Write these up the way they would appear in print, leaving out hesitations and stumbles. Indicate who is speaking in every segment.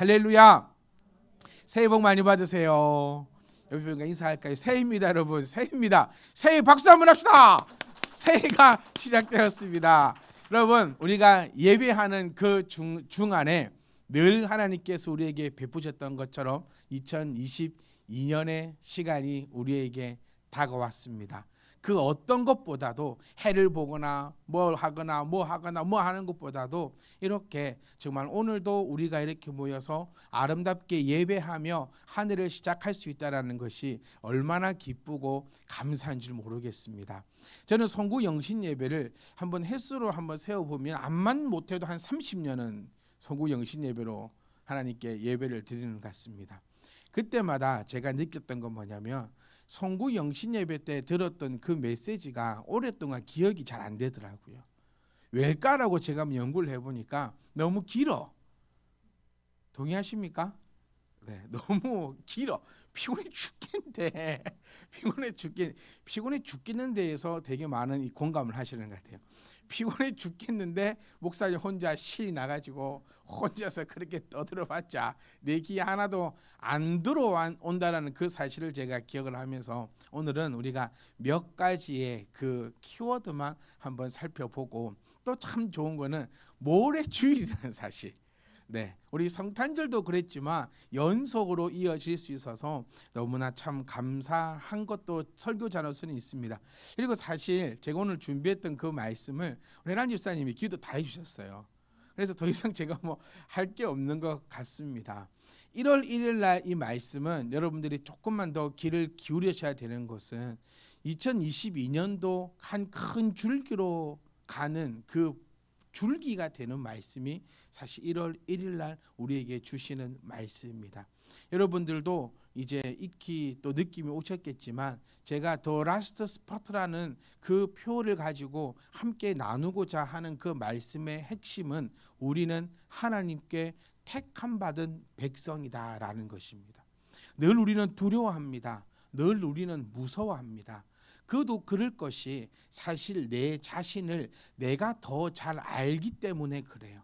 Speaker 1: 할렐루야. 새해 복 많이 받으세요. 옆에 분과 인사할까요? 새해입니다, 여러분. 새해입니다. 새해 박수 한번 합시다. 새해가 시작되었습니다. 여러분, 우리가 예배하는 그 중안에 늘 하나님께서 우리에게 베푸셨던 것처럼 2022년의 시간이 우리에게 다가왔습니다. 그 어떤 것보다도 해를 보거나 뭐 하는 것보다도 이렇게 정말 오늘도 우리가 이렇게 모여서 아름답게 예배하며 한 해를 시작할 수 있다는 것이 얼마나 기쁘고 감사한 줄 모르겠습니다. 저는 성구 영신 예배를 한번 횟수로 한번 세워보면 암만 못해도 한 30년은 성구 영신 예배로 하나님께 예배를 드리는 것 같습니다. 그때마다 제가 느꼈던 건 뭐냐면 성구 영신 예배 때 들었던 그 메시지가 오랫동안 기억이 잘 안 되더라고요. 왜일까라고 제가 한번 연구를 해보니까 너무 길어. 동의하십니까? 네, 너무 길어. 피곤해 죽겠는 데에서 되게 많은 이 공감을 하시는 것 같아요. 피곤해 죽겠는데 목사님 혼자 시 나가지고 혼자서 그렇게 떠들어봤자 내 귀에 하나도 안 들어온다라는 그 사실을 제가 기억을 하면서 오늘은 우리가 몇 가지의 그 키워드만 한번 살펴보고 또 참 좋은 거는 모래주일이라는 사실. 네, 우리 성탄절도 그랬지만 연속으로 이어질 수 있어서 너무나 참 감사한 것도 설교자로서는 있습니다. 그리고 사실 제가 오늘 준비했던 그 말씀을 우리 해란 집사님이 기도 다 해주셨어요. 그래서 더 이상 제가 뭐 할 게 없는 것 같습니다. 1월 1일 날 이 말씀은 여러분들이 조금만 더 귀를 기울이셔야 되는 것은 2022년도 한 큰 줄기로 가는 그 줄기가 되는 말씀이 사실 1월 1일 날 우리에게 주시는 말씀입니다. 여러분들도 이제 익히 또 느낌이 오셨겠지만 제가 더 라스트 스포트라는 그 표를 가지고 함께 나누고자 하는 그 말씀의 핵심은 우리는 하나님께 택함 받은 백성이다라는 것입니다. 늘 우리는 두려워합니다. 늘 우리는 무서워합니다. 그도 그럴 것이 사실 내 자신을 내가 더 잘 알기 때문에 그래요.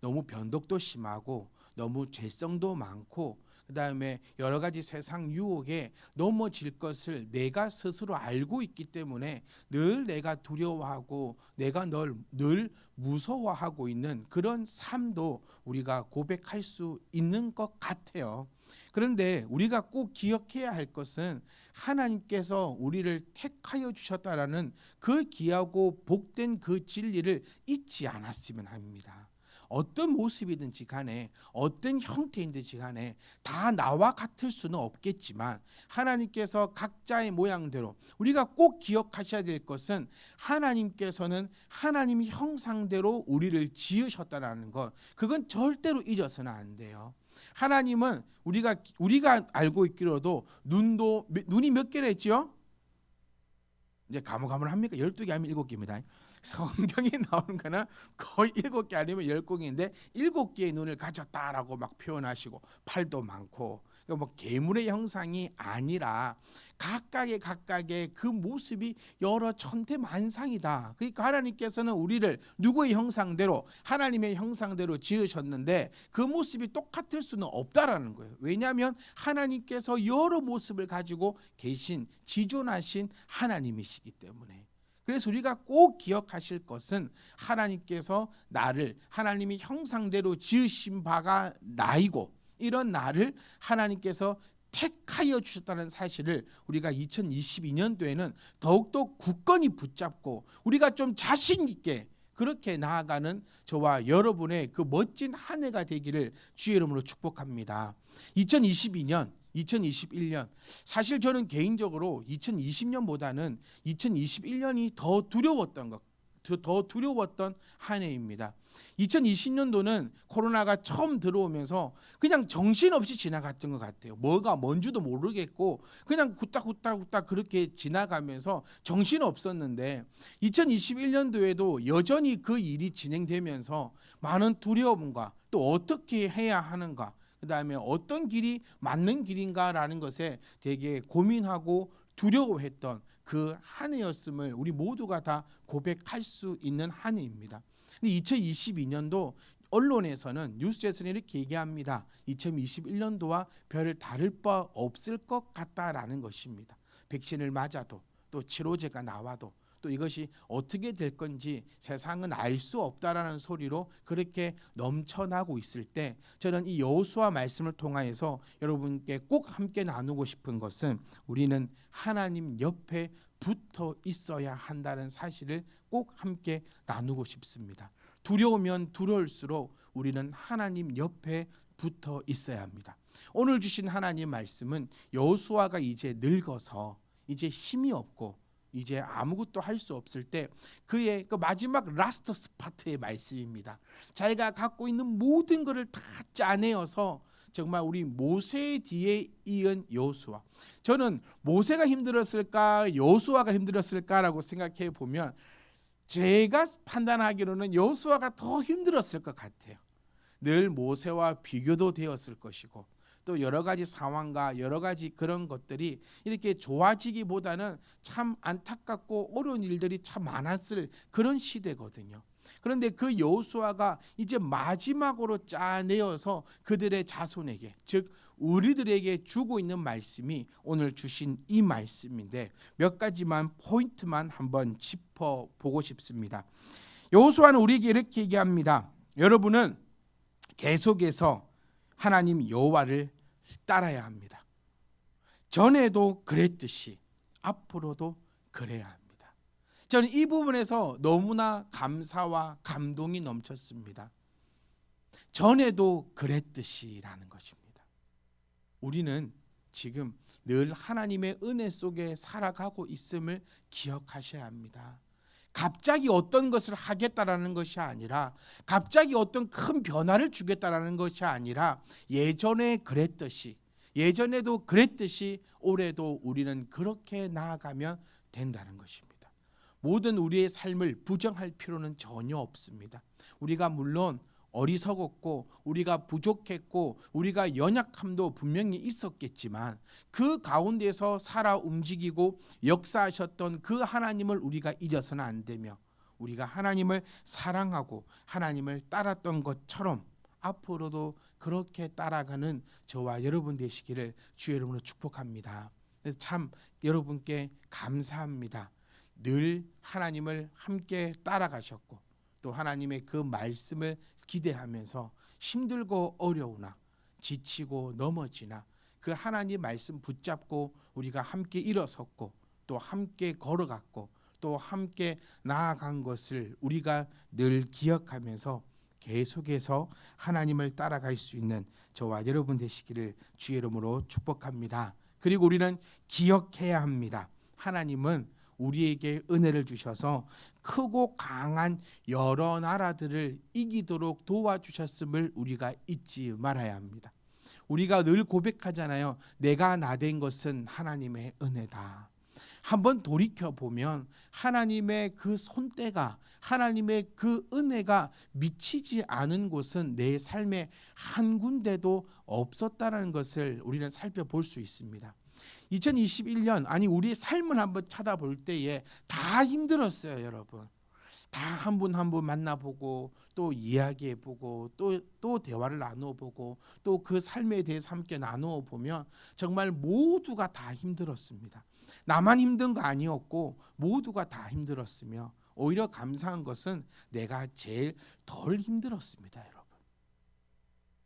Speaker 1: 너무 변덕도 심하고 너무 죄성도 많고 그다음에 여러 가지 세상 유혹에 넘어질 것을 내가 스스로 알고 있기 때문에 늘 내가 두려워하고 내가 늘 무서워하고 있는 그런 삶도 우리가 고백할 수 있는 것 같아요. 그런데 우리가 꼭 기억해야 할 것은 하나님께서 우리를 택하여 주셨다라는 그 귀하고 복된 그 진리를 잊지 않았으면 합니다. 어떤 모습이든지 간에 어떤 형태인지 간에 다 나와 같을 수는 없겠지만 하나님께서 각자의 모양대로 우리가 꼭 기억하셔야 될 것은 하나님께서는 하나님의 형상대로 우리를 지으셨다는 것, 그건 절대로 잊어서는 안 돼요. 하나님은 우리가 알고 있기로도 눈이 몇 개라 했죠? 이제 가물가물합니까? 12개 아니면 7개입니다. 성경에 나오는 거는 거의 7개 아니면 10개인데 7개의 눈을 가졌다라고 막 표현하시고 팔도 많고 뭐 괴물의 형상이 아니라 각각의 그 모습이 여러 천태만상이다. 그러니까 하나님께서는 우리를 누구의 형상대로 하나님의 형상대로 지으셨는데 그 모습이 똑같을 수는 없다라는 거예요. 왜냐하면 하나님께서 여러 모습을 가지고 계신 지존하신 하나님이시기 때문에. 그래서 우리가 꼭 기억하실 것은 하나님께서 나를 하나님의 형상대로 지으신 바가 나이고 이런 나를 하나님께서 택하여 주셨다는 사실을 우리가 2022년도에는 더욱더 굳건히 붙잡고 우리가 좀 자신 있게 그렇게 나아가는 저와 여러분의 그 멋진 한 해가 되기를 주의 이름으로 축복합니다. 2021년 사실 저는 개인적으로 2020년보다는 2021년이 더 두려웠던 한 해입니다. 2020년도는 코로나가 처음 들어오면서 그냥 정신없이 지나갔던 것 같아요. 뭐가 뭔지도 모르겠고 그냥 후딱후딱 그렇게 지나가면서 정신없었는데 2021년도에도 여전히 그 일이 진행되면서 많은 두려움과 또 어떻게 해야 하는가, 그다음에 어떤 길이 맞는 길인가라는 것에 되게 고민하고 두려워했던 그 한 해였음을 우리 모두가 다 고백할 수 있는 한 해입니다. 근데 2022년도 언론에서는 뉴스에서는 이렇게 얘기합니다. 2021년도와 별 다를 바 없을 것 같다라는 것입니다. 백신을 맞아도 또 치료제가 나와도 또 이것이 어떻게 될 건지 세상은 알 수 없다라는 소리로 그렇게 넘쳐나고 있을 때 저는 이 여호수아 말씀을 통하여서 여러분께 꼭 함께 나누고 싶은 것은 우리는 하나님 옆에 붙어 있어야 한다는 사실을 꼭 함께 나누고 싶습니다. 두려우면 두려울수록 우리는 하나님 옆에 붙어 있어야 합니다. 오늘 주신 하나님 말씀은 여호수아가 이제 늙어서 이제 힘이 없고 이제 아무것도 할 수 없을 때 그의 그 마지막 라스트 스파트의 말씀입니다. 자기가 갖고 있는 모든 것을 다 짜내어서 정말 우리 모세 뒤에 이은 여호수아. 저는 모세가 힘들었을까 여호수아가 힘들었을까라고 생각해 보면 제가 판단하기로는 여호수아가 더 힘들었을 것 같아요. 늘 모세와 비교도 되었을 것이고 또 여러 가지 상황과 여러 가지 그런 것들이 이렇게 좋아지기보다는 참 안타깝고 어려운 일들이 참 많았을 그런 시대거든요. 그런데 그 여호수아가 이제 마지막으로 짜내어서 그들의 자손에게, 즉 우리들에게 주고 있는 말씀이 오늘 주신 이 말씀인데 몇 가지만 포인트만 한번 짚어보고 싶습니다. 여호수아는 우리에게 이렇게 얘기합니다. 여러분은 계속해서 하나님 여호와를 따라야 합니다. 전에도 그랬듯이 앞으로도 그래야 합니다. 저는 이 부분에서 너무나 감사와 감동이 넘쳤습니다. 전에도 그랬듯이라는 것입니다. 우리는 지금 늘 하나님의 은혜 속에 살아가고 있음을 기억하셔야 합니다. 갑자기 어떤 것을 하겠다라는 것이 아니라 갑자기 어떤 큰 변화를 주겠다라는 것이 아니라 예전에 그랬듯이 예전에도 그랬듯이 올해도 우리는 그렇게 나아가면 된다는 것입니다. 모든 우리의 삶을 부정할 필요는 전혀 없습니다. 우리가 물론 어리석었고 우리가 부족했고 우리가 연약함도 분명히 있었겠지만 그 가운데서 살아 움직이고 역사하셨던 그 하나님을 우리가 잊어서는 안 되며 우리가 하나님을 사랑하고 하나님을 따랐던 것처럼 앞으로도 그렇게 따라가는 저와 여러분 되시기를 주의 이름으로 축복합니다. 그래서 참 여러분께 감사합니다. 늘 하나님을 함께 따라가셨고 또 하나님의 그 말씀을 기대하면서 힘들고 어려우나 지치고 넘어지나 그 하나님 말씀 붙잡고 우리가 함께 일어섰고 또 함께 걸어갔고 또 함께 나아간 것을 우리가 늘 기억하면서 계속해서 하나님을 따라갈 수 있는 저와 여러분 되시기를 주의 이름으로 축복합니다. 그리고 우리는 기억해야 합니다. 하나님은 우리에게 은혜를 주셔서 크고 강한 여러 나라들을 이기도록 도와주셨음을 우리가 잊지 말아야 합니다. 우리가 늘 고백하잖아요. 내가 나된 것은 하나님의 은혜다. 한번 돌이켜보면 하나님의 그 손때가 하나님의 그 은혜가 미치지 않은 곳은 내 삶의 한 군데도 없었다는 것을 우리는 살펴볼 수 있습니다. 2021년 아니 우리의 삶을 한번 쳐다볼 때에 다 힘들었어요, 여러분. 다 한 분 한 분 만나보고 또 이야기해보고 또 대화를 나누어보고 또 그 삶에 대해서 함께 나누어보면 정말 모두가 다 힘들었습니다. 나만 힘든 거 아니었고 모두가 다 힘들었으며 오히려 감사한 것은 내가 제일 덜 힘들었습니다, 여러분.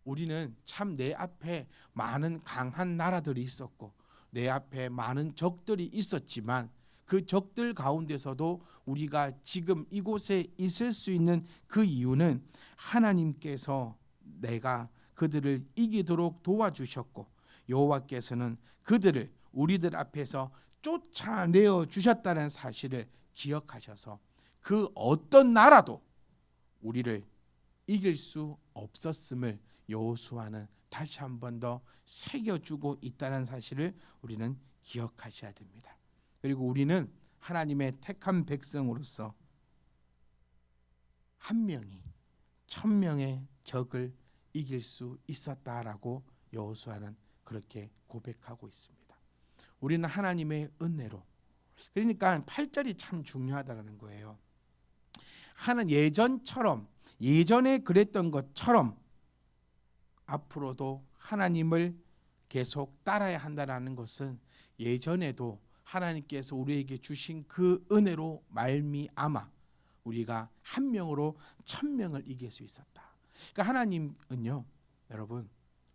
Speaker 1: 우리는 참 내 앞에 많은 강한 나라들이 있었고 내 앞에 많은 적들이 있었지만 그 적들 가운데서도 우리가 지금 이곳에 있을 수 있는 그 이유는 하나님께서 내가 그들을 이기도록 도와주셨고 여호와께서는 그들을 우리들 앞에서 쫓아내어 주셨다는 사실을 기억하셔서 그 어떤 나라도 우리를 이길 수 없었음을 여호수아는 다시 한 번 더 새겨주고 있다는 사실을 우리는 기억하셔야 됩니다. 그리고 우리는 하나님의 택한 백성으로서 한 명이 1000명의 적을 이길 수 있었다라고 여호수아는 그렇게 고백하고 있습니다. 우리는 하나님의 은혜로, 그러니까 8절이 참 중요하다는 거예요. 하는 예전처럼 예전에 그랬던 것처럼 앞으로도 하나님을 계속 따라야 한다는 것은 예전에도 하나님께서 우리에게 주신 그 은혜로 말미암아 우리가 한 명으로 1000명을 이길 수 있었다. 그러니까 하나님은요, 여러분,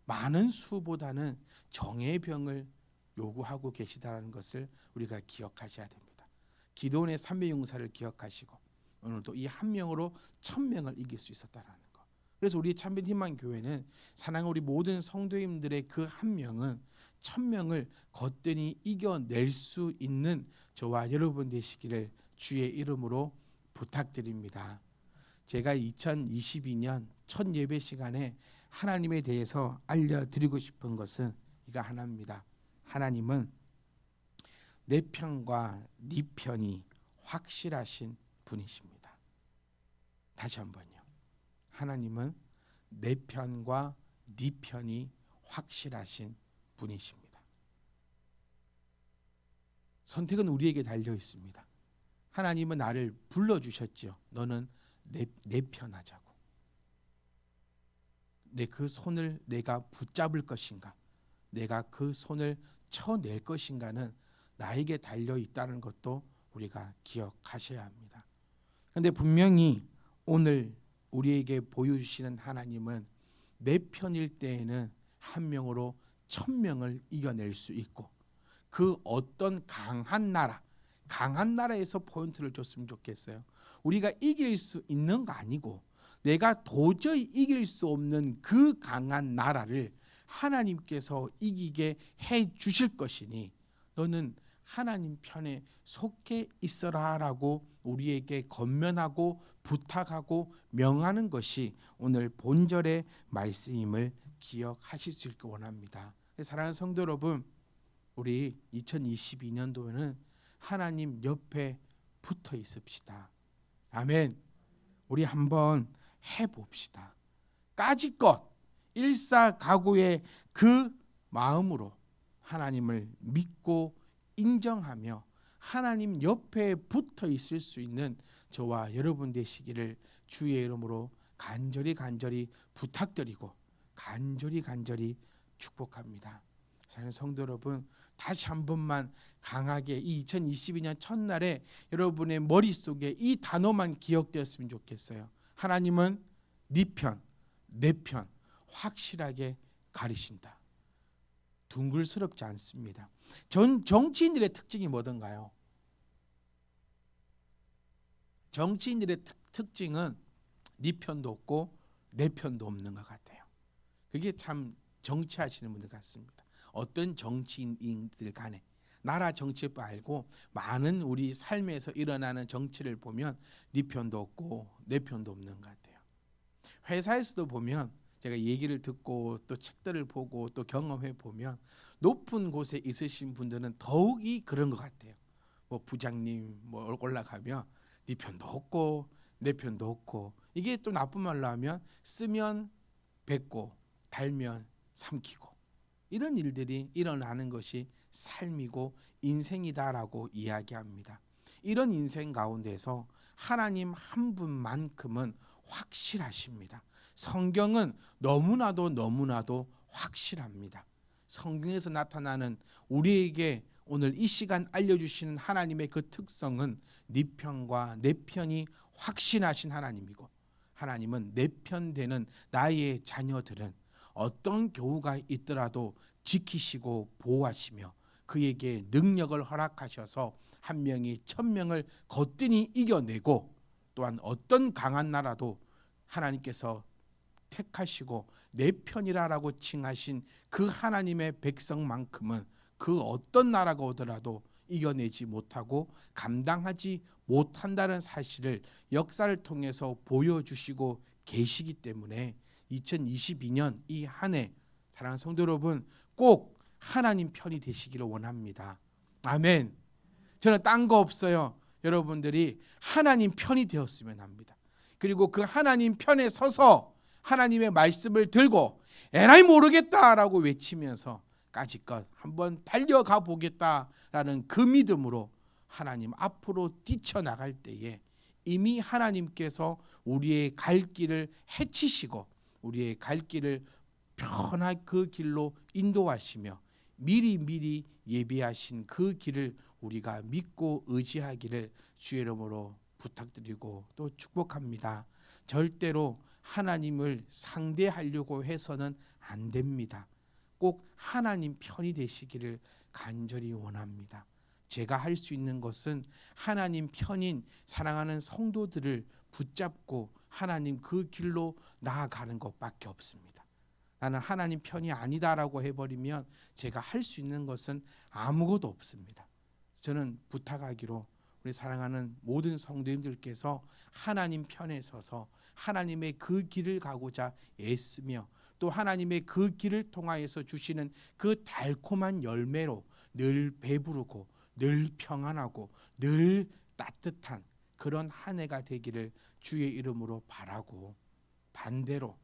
Speaker 1: 많은 수보다는 정의 병을 요구하고 계시다는 것을 우리가 기억하셔야 됩니다. 기도원의 3배 용사를 기억하시고 오늘도 이 한 명으로 1000명을 이길 수 있었다는 것. 그래서 우리 참된 희망 교회는 사랑하는 우리 모든 성도님들의 그 한 명은 1000명을 거뜬히 이겨낼 수 있는 저와 여러분 되시기를 주의 이름으로 부탁드립니다. 제가 2022년 첫 예배 시간에 하나님에 대해서 알려드리고 싶은 것은 이거 하나입니다. 하나님은 내 편과 네 편이 확실하신 분이십니다. 다시 한번요. 하나님은 내 편과 네 편이 확실하신 분이십니다. 선택은 우리에게 달려 있습니다. 하나님은 나를 불러주셨죠. 너는 내 편 하자고. 내 그 손을 내가 붙잡을 것인가, 내가 그 손을 쳐낼 것인가는 나에게 달려 있다는 것도 우리가 기억하셔야 합니다. 그런데 분명히 오늘 우리에게 보여주시는 하나님은 내 편일 때에는 한 명으로 1000명을 이겨낼 수 있고, 그 어떤 강한 나라에서 포인트를 줬으면 좋겠어요. 우리가 이길 수 있는 거 아니고 내가 도저히 이길 수 없는 그 강한 나라를 하나님께서 이기게 해 주실 것이니 너는 하나님 편에 속해 있어라라고 우리에게 권면하고 부탁하고 명하는 것이 오늘 본절의 말씀임을 기억하실 수 있길 원합니다. 사랑하는 성도 여러분, 우리 2022년도에는 하나님 옆에 붙어 있읍시다. 아멘. 우리 한번 해봅시다. 까짓것 일사가구의 그 마음으로 하나님을 믿고 인정하며 하나님 옆에 붙어 있을 수 있는 저와 여러분 되시기를 주의 이름으로 간절히 부탁드리고 간절히 축복합니다. 사랑하는 성도 여러분, 다시 한 번만 강하게 이 2022년 첫날에 여러분의 머릿속에 이 단어만 기억되었으면 좋겠어요. 하나님은 네 편, 내 편 확실하게 가리신다. 둥글스럽지 않습니다. 정치인들의 특징이 뭐던가요? 정치인들의 특징은 네 편도 없고 내 편도 없는 것 같아요. 그게 참 정치하시는 분들 같습니다. 어떤 정치인들 간에 나라 정치 말고 많은 우리 삶에서 일어나는 정치를 보면 네 편도 없고 내 편도 없는 것 같아요. 회사에서도 보면 제가 얘기를 듣고 또 책들을 보고 또 경험해 보면 높은 곳에 있으신 분들은 더욱이 그런 것 같아요. 뭐 부장님 뭐 올라가면 네 편도 없고 내 편도 없고, 이게 또 나쁜 말로 하면 쓰면 뱉고 달면 삼키고, 이런 일들이 일어나는 것이 삶이고 인생이다라고 이야기합니다. 이런 인생 가운데서 하나님 한 분만큼은 확실하십니다. 성경은 너무나도 확실합니다. 성경에서 나타나는 우리에게 오늘 이 시간 알려주시는 하나님의 그 특성은 네 편과 내 편이 확신하신 하나님이고, 하나님은 내 편 되는 나의 자녀들은 어떤 교우가 있더라도 지키시고 보호하시며 그에게 능력을 허락하셔서 한 명이 1000명을 거뜬히 이겨내고, 또한 어떤 강한 나라도 하나님께서 택하시고 내 편이라고 칭하신 그 하나님의 백성만큼은 그 어떤 나라가 오더라도 이겨내지 못하고 감당하지 못한다는 사실을 역사를 통해서 보여주시고 계시기 때문에 2022년 이 한 해 사랑하는 성도 여러분, 꼭 하나님 편이 되시기를 원합니다. 아멘. 저는 딴 거 없어요. 여러분들이 하나님 편이 되었으면 합니다. 그리고 그 하나님 편에 서서 하나님의 말씀을 들고 에라이 모르겠다라고 외치면서 까짓것 한번 달려가 보겠다라는 그 믿음으로 하나님 앞으로 뛰쳐나갈 때에 이미 하나님께서 우리의 갈 길을 헤치시고 우리의 갈 길을 편한 그 길로 인도하시며 미리 예비하신 그 길을 우리가 믿고 의지하기를 주의 이름으로 부탁드리고 또 축복합니다. 절대로 하나님을 상대하려고 해서는 안 됩니다. 꼭 하나님 편이 되시기를 간절히 원합니다. 제가 할 수 있는 것은 하나님 편인 사랑하는 성도들을 붙잡고 하나님 그 길로 나아가는 것밖에 없습니다. 나는 하나님 편이 아니다라고 해버리면 제가 할 수 있는 것은 아무것도 없습니다. 저는 부탁하기로 우리 사랑하는 모든 성도님들께서 하나님 편에 서서 하나님의 그 길을 가고자 애쓰며 또 하나님의 그 길을 통하여서 주시는 그 달콤한 열매로 늘 배부르고 늘 평안하고 늘 따뜻한 그런 한 해가 되기를 주의 이름으로 바라고, 반대로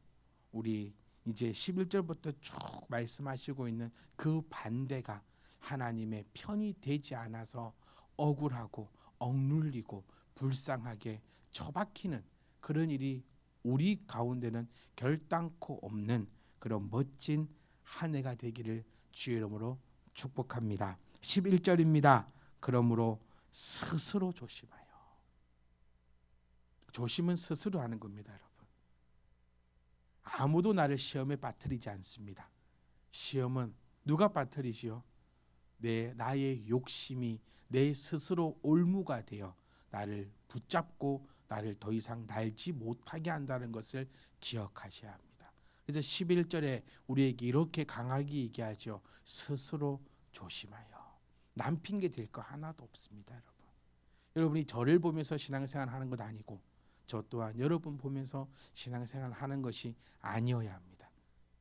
Speaker 1: 우리 이제 11절부터 쭉 말씀하시고 있는 그 반대가 하나님의 편이 되지 않아서 억울하고 억눌리고 불쌍하게 처박히는 그런 일이 우리 가운데는 결단코 없는 그런 멋진 한 해가 되기를 주의 이름으로 축복합니다. 11절입니다. 그러므로 스스로 조심하여. 조심은 스스로 하는 겁니다, 여러분. 아무도 나를 시험에 빠뜨리지 않습니다. 시험은 누가 빠뜨리지요? 나의 욕심이 내 스스로 올무가 되어 나를 붙잡고 나를 더 이상 날지 못하게 한다는 것을 기억하셔야 합니다. 그래서 11절에 우리에게 이렇게 강하게 얘기하죠. 스스로 조심하여. 남 핑계 댈 거 하나도 없습니다, 여러분. 여러분이 저를 보면서 신앙생활 하는 것 아니고 저 또한 여러분 보면서 신앙생활 하는 것이 아니어야 합니다.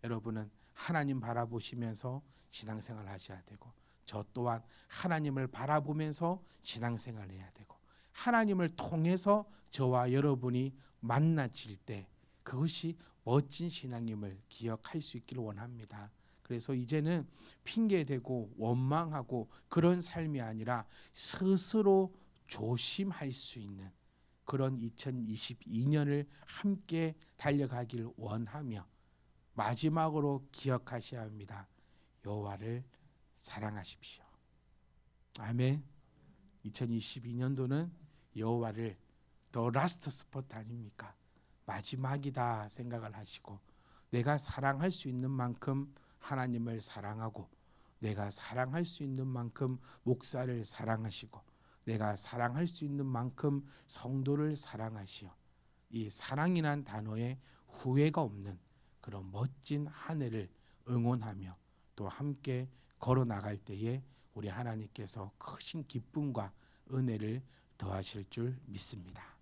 Speaker 1: 여러분은 하나님 바라보시면서 신앙생활 하셔야 되고 저 또한 하나님을 바라보면서 신앙생활 해야 되고 하나님을 통해서 저와 여러분이 만나질 때 그것이 멋진 신앙임을 기억할 수 있기를 원합니다. 그래서 이제는 핑계대고 원망하고 그런 삶이 아니라 스스로 조심할 수 있는 그런 2022년을 함께 달려가길 원하며 마지막으로 기억하셔야 합니다. 여호와를 사랑하십시오. 아멘. 2022년도는 여호와를 더 라스트 스포트 아닙니까? 마지막이다 생각을 하시고 내가 사랑할 수 있는 만큼 하나님을 사랑하고 내가 사랑할 수 있는 만큼 목사를 사랑하시고 내가 사랑할 수 있는 만큼 성도를 사랑하시어 이 사랑이란 단어에 후회가 없는 그런 멋진 한 해를 응원하며 또 함께 걸어 나갈 때에 우리 하나님께서 크신 기쁨과 은혜를 더하실 줄 믿습니다.